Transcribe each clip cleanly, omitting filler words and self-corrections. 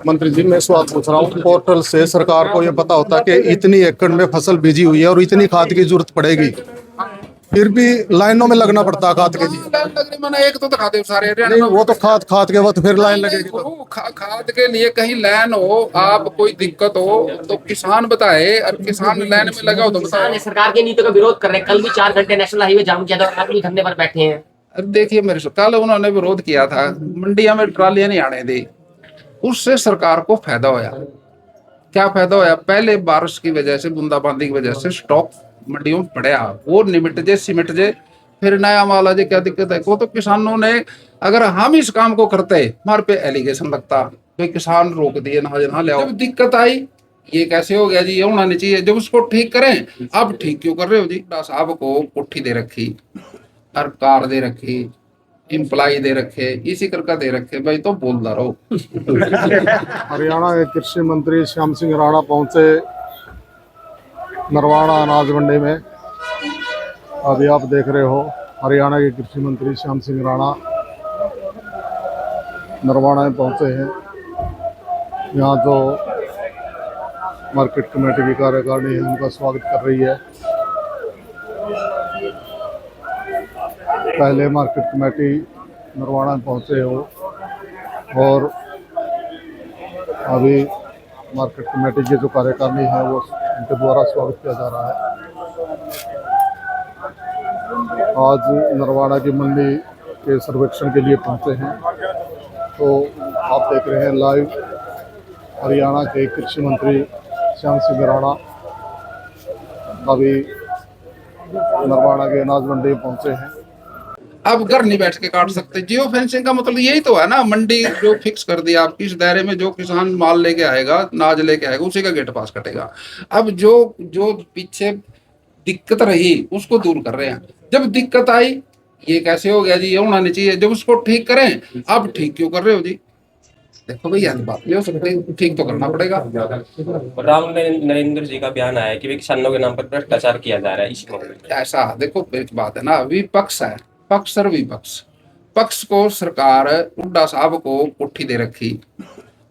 मंत्री जी, मैं इस बात पूछ रहा हूँ, पोर्टल से सरकार को ये पता होता कि इतनी एकड़ में फसल बीजी हुई है और इतनी खाद की जरूरत पड़ेगी, फिर भी लाइनों में लगना पड़ता है खाद के लिए। लाइन लगने मैंने एक तो दिखा दे सारे हरियाणा नहीं, में। वो तो खाद के वक्त फिर लाइन लगेगी तो। वो खाद के लिए कहीं लाइन हो, आप कोई दिक्कत हो तो किसान बताए, और किसान लाइन में लगा हो तो किसान बताओ। सरकार की नीतियों का विरोध कर रहे हैं। कल भी 4 घंटे नेशनल हाईवे जाम किया था और आप भी धरने पर बैठे हैं। अरे देखिए मेरे से कल उन्होंने विरोध किया था, मंडिया में ट्रालियां नहीं आने दी, उससे सरकार को फायदा होया। क्या फायदा होया? पहले बारिश की वजह से, बूंदाबांदी की वजह से स्टॉक मंडियों में पड़ा, वो निमिट जे सिमट जे, फिर नया माल आ जाए। क्या दिक्कत है? वो तो किसानों ने, अगर हम इस काम को करते हमारे पे एलिगेशन लगता कोई किसान रोक दिए ना ना ले आओ। जब दिक्कत आई, ये कैसे हो गया जी, ये होना नहीं चाहिए, जब उसको ठीक करें। अब ठीक क्यों कर रहे हो जी? साहब को कोठी दे रखी और कार दे रखी, इम्प्लाई दे रखे, इसी करके दे रखे भाई, तो बोलता रहो। हरियाणा के कृषि मंत्री श्याम सिंह राणा पहुंचे नरवाड़ा अनाज मंडी में। अभी आप देख रहे हो, हरियाणा के कृषि मंत्री श्याम सिंह राणा नरवाड़ा में पहुंचे हैं। यहाँ जो मार्केट कमेटी की कार्यकारिणी है, उनका स्वागत कर रही है। पहले मार्केट कमेटी नरवाड़ा में पहुंचे हो और अभी मार्केट कमेटी की जो कार्यकारिणी है वो उनके द्वारा स्वागत किया जा रहा है। आज नरवाड़ा की मंडी के सर्वेक्षण के लिए पहुंचे हैं, तो आप देख रहे हैं लाइव हरियाणा के कृषि मंत्री श्याम सिंह राणा अभी नरवाड़ा के अनाज मंडी में पहुंचे हैं। अब घर नहीं बैठ के काट सकते। जियो फेंसिंग का मतलब यही तो है ना, मंडी जो फिक्स कर दिया आपकी, इस दायरे में जो किसान माल लेके आएगा, नाज लेके आएगा, उसी का गेट पास कटेगा। अब जो जो पीछे दिक्कत रही उसको दूर कर रहे हैं। जब दिक्कत आई, ये कैसे हो गया जी, ये होना नहीं चाहिए, जब उसको ठीक करें। अब ठीक क्यों कर रहे हो जी? देखो भैया, बात नहीं हो सकती, ठीक तो करना पड़ेगा। राहुल नरेंद्र जी का बयान आया कि वे किसानों के नाम पर भ्रष्टाचार किया जा रहा है इसी मामले में। ऐसा देखो, एक बात है ना, विपक्ष है, पक्ष और विपक्ष। पक्ष को सरकार हुड्डा साहब को कोठी दे रखी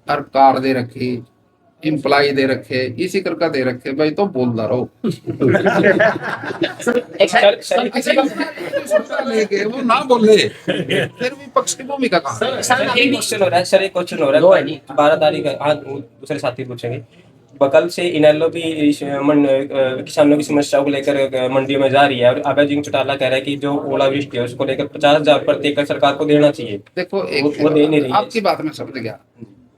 और कार दे रखी, इम्प्लाई दे रखे, इसी करके दे रखे भाई, तो बोलता रहो। लेके वो ना बोले, फिर विपक्ष की भूमिका कहाँ है? सर एक क्वेश्चन हो रहा है, सर एक क्वेश्चन हो रहा है, 12 तारीख आज दूसरे साथी पूछेंगे। बकल से इनेलो भी किसानों की समस्याओं को लेकर मंडियों में जा रही है और अभय सिंह चौटाला कह रहा है कि जो ओलावृष्टि है उसको लेकर 50,000 प्रति एकड़ सरकार को देना चाहिए। देखो, वो दे नहीं रही है। आपकी बात में समझ गया।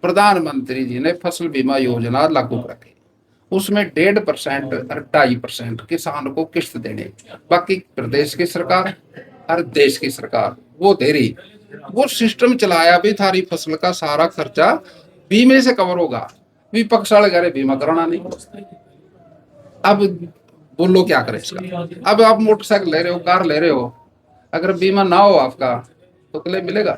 प्रधानमंत्री जी ने फसल बीमा योजना लागू रखी, उसमें 1.5% और 2.5% किसान को किस्त देने, बाकी प्रदेश की सरकार और देश की सरकार वो दे रही। वो सिस्टम चलाया भी, थारी फसल का सारा खर्चा बीमे से कवर होगा। विपक्ष वाले कह रहे बीमा कराना नहीं। अब बोलो क्या करें इसका? अब आप मोटरसाइकिल ले रहे हो, कार ले रहे हो, अगर बीमा ना हो आपका तो क्लेम मिलेगा?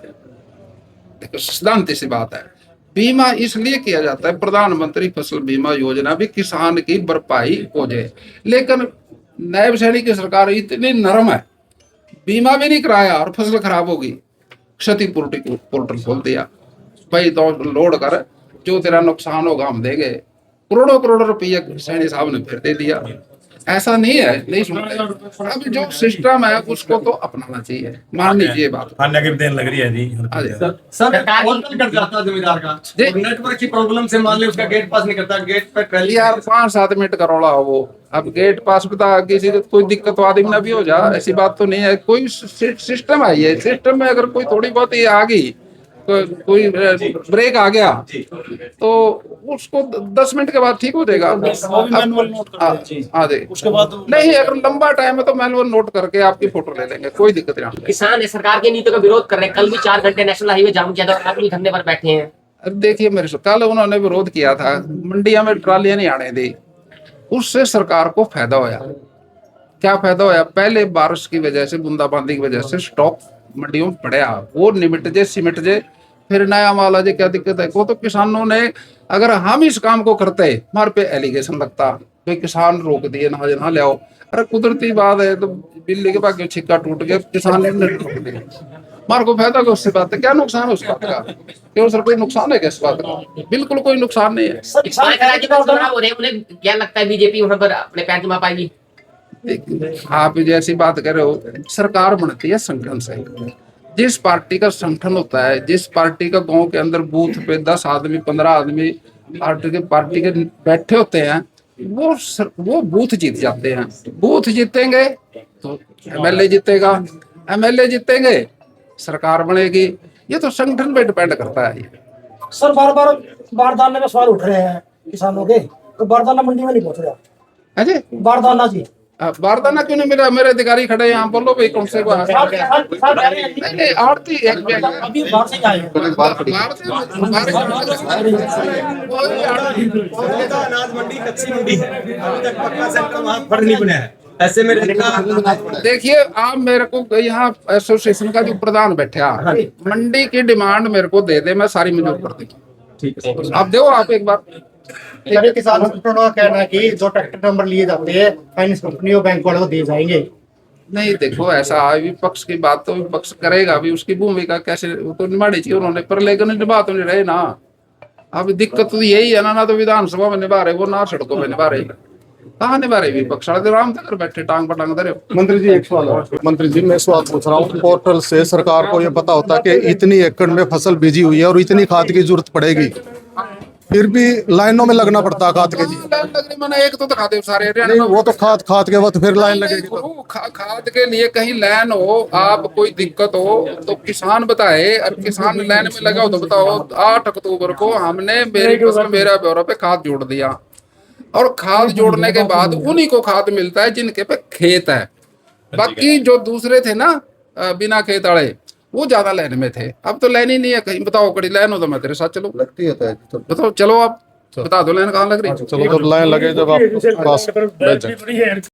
देखो, सिद्धांत सी बात है। बीमा इसलिए किया जाता है, प्रधानमंत्री फसल बीमा योजना भी किसान की भरपाई हो जाए, लेकिन नायब सैनिक की सरकार इतनी नरम है, बीमा भी नहीं कराया और फसल खराब होगी, क्षतिपूर्ति पोर्टल खोल दिया भाई, तो लोड कर, जो तेरा नुकसान होगा हम देंगे। करोड़ों करोड़ों रुपया सैनी साहब ने फिर दे दिया। ऐसा नहीं है, नहीं सुनते। अब जो सिस्टम है उसको तो अपनाना चाहिए, मान लीजिए बात। देन लग रही है जी। सर पोर्टल कट जाता है जमींदार का, नेटवर्क की प्रॉब्लम से मान ली उसका गेट पास नहीं करता, गेट पे ट्रैली यार 5-7 मिनट का रौला हो वो। अब गेट पास बता, किसी को कोई दिक्कत तो आदमी ना भी हो जा, ऐसी बात तो नहीं है। कोई सिस्टम आई है, सिस्टम में अगर कोई थोड़ी बहुत ये आ गई, कोई ब्रेक आ गया तो उसको 10 मिनट के बाद ठीक हो जाएगा। हाँ जी, उसके बाद नहीं, अगर लंबा टाइम है तो मैनुअल नोट करके आपकी फोटो ले लेंगे, कोई दिक्कत नहीं। किसान सरकार की नीतियों का विरोध कर रहे हैं। कल भी 4 घंटे नेशनल हाईवे जाम किया था और आप भी धरने पर बैठे हैं। अब देखिए मेरे से कल उन्होंने विरोध किया था, मंडिया में ट्रालियां नहीं आने दी, उससे सरकार को फायदा होया। क्या फायदा होया? पहले बारिश की वजह से, बूंदाबांदी की वजह से स्टॉक मंडियों में पड़ा, वो निमिट जे सिमट जे, फिर नया माल आ जाए। क्या दिक्कत है? वो तो किसानों ने, अगर हम इस काम को करते हमारे पे एलिगेशन लगता कोई किसान रोक दिए ना ले आओ। अरे कुदरती बात है, तो बिल्ली के भाग्य छिक्का टूट गया, किसान ने रोक दिया। मार को फायदा क्या उससे बात है, क्या नुकसान है उस बात का? क्यों सर, कोई नुकसान है क्या इस बात का? बिल्कुल कोई नुकसान नहीं है। इस्माइल खैराजी पर चुनाव हो रहे हैं, उन्हें क्या लगता है बीजेपी वहां पर अपने पैर जमा पाएगी? देखिए, आप जैसी बात कर रहे हो, सरकार बनती है संगठन से। जिस पार्टी का संगठन होता है, जिस पार्टी का गांव के अंदर बूथ पे 10 आदमी 15 आदमी पार्टी के बैठे होते हैं, वो बूथ जीत जाते हैं। बूथ जीतेंगे तो एमएलए जीतेगा, एमएलए जीतेंगे सरकार बनेगी। ये तो संगठन पे डिपेंड करता है। सर बार बार बारदाने में सवाल उठ रहे हैं किसानों के, तो बारदाना मंडी में नहीं पहुंच रहा। है जी, बारदाना जी बारदाना क्यों नहीं मिला? मेरे अधिकारी खड़े हैं यहाँ, बोलो भाई कौन से नहीं, आरती एक अभी बाहर से आए हैं। अनाज मंडी कच्ची मंडी है, अभी तक पक्का सेंटर वहाँ फर्क नहीं बना है। ऐसे में देखिए, आप मेरे को यहाँ एसोसिएशन का जो प्रधान बैठा, मंडी की डिमांड मेरे को दे दे, मैं सारी मंजूर कर दूंगा। ठीक है, आप दो, आप एक बार। सभी किसान संगठनों का कहना है कि जो ट्रैक्टर नंबर लिए जाते हैं फाइनेंस कंपनी और बैंक वाले को दिए जाएंगे। नहीं देखो, ऐसा विपक्ष की बात तो विपक्ष करेगा भी, उसकी भूमिका कैसे वो तो निभानी चाहिए उन्होंने, पर लेकिन निभा तो नहीं रहे ना। अब दिक्कत तो यही है ना तो विधानसभा में निभा रहे वो, ना सड़कों में निभा रहे। कहाँ निभा रहे विपक्ष? आराम से बैठे टांग पटांग धरे। मंत्री जी एक सवाल है। मंत्री जी मैं सवाल पूछ रहा हूँ, पोर्टल से सरकार को ये पता होता है कि इतनी एकड़ में फसल बीजी हुई है और इतनी खाद की जरूरत पड़ेगी, फिर भी लाइनों में लगना पड़ता है खाद के लिए। मैंने एक तो दिखा दे सारे नहीं, वो तो खाद के वक्त फिर लाइन लगेगी। खाद के लिए कहीं लाइन हो, आप कोई दिक्कत हो तो किसान बताए, और किसान लाइन में लगा हो तो बताओ। 8 अक्टूबर को हमने मेरी फसल मेरा ब्यौरा पे खाद जोड़ दिया, और खाद जोड़ने के बाद उन्हीं को खाद मिलता है जिनके पे खेत है। बाकी जो दूसरे थे ना बिना खेत वाले, वो ज्यादा लाइन में थे। अब तो लाइन ही नहीं है कहीं। बताओ कड़ी लाइन हो तो मैं तेरे साथ चलो। लगती है तो बताओ, चलो आप बता दो लाइन कहाँ लग रही है। चलो जब लाइन लगे, जब आप पास बैठ जाए।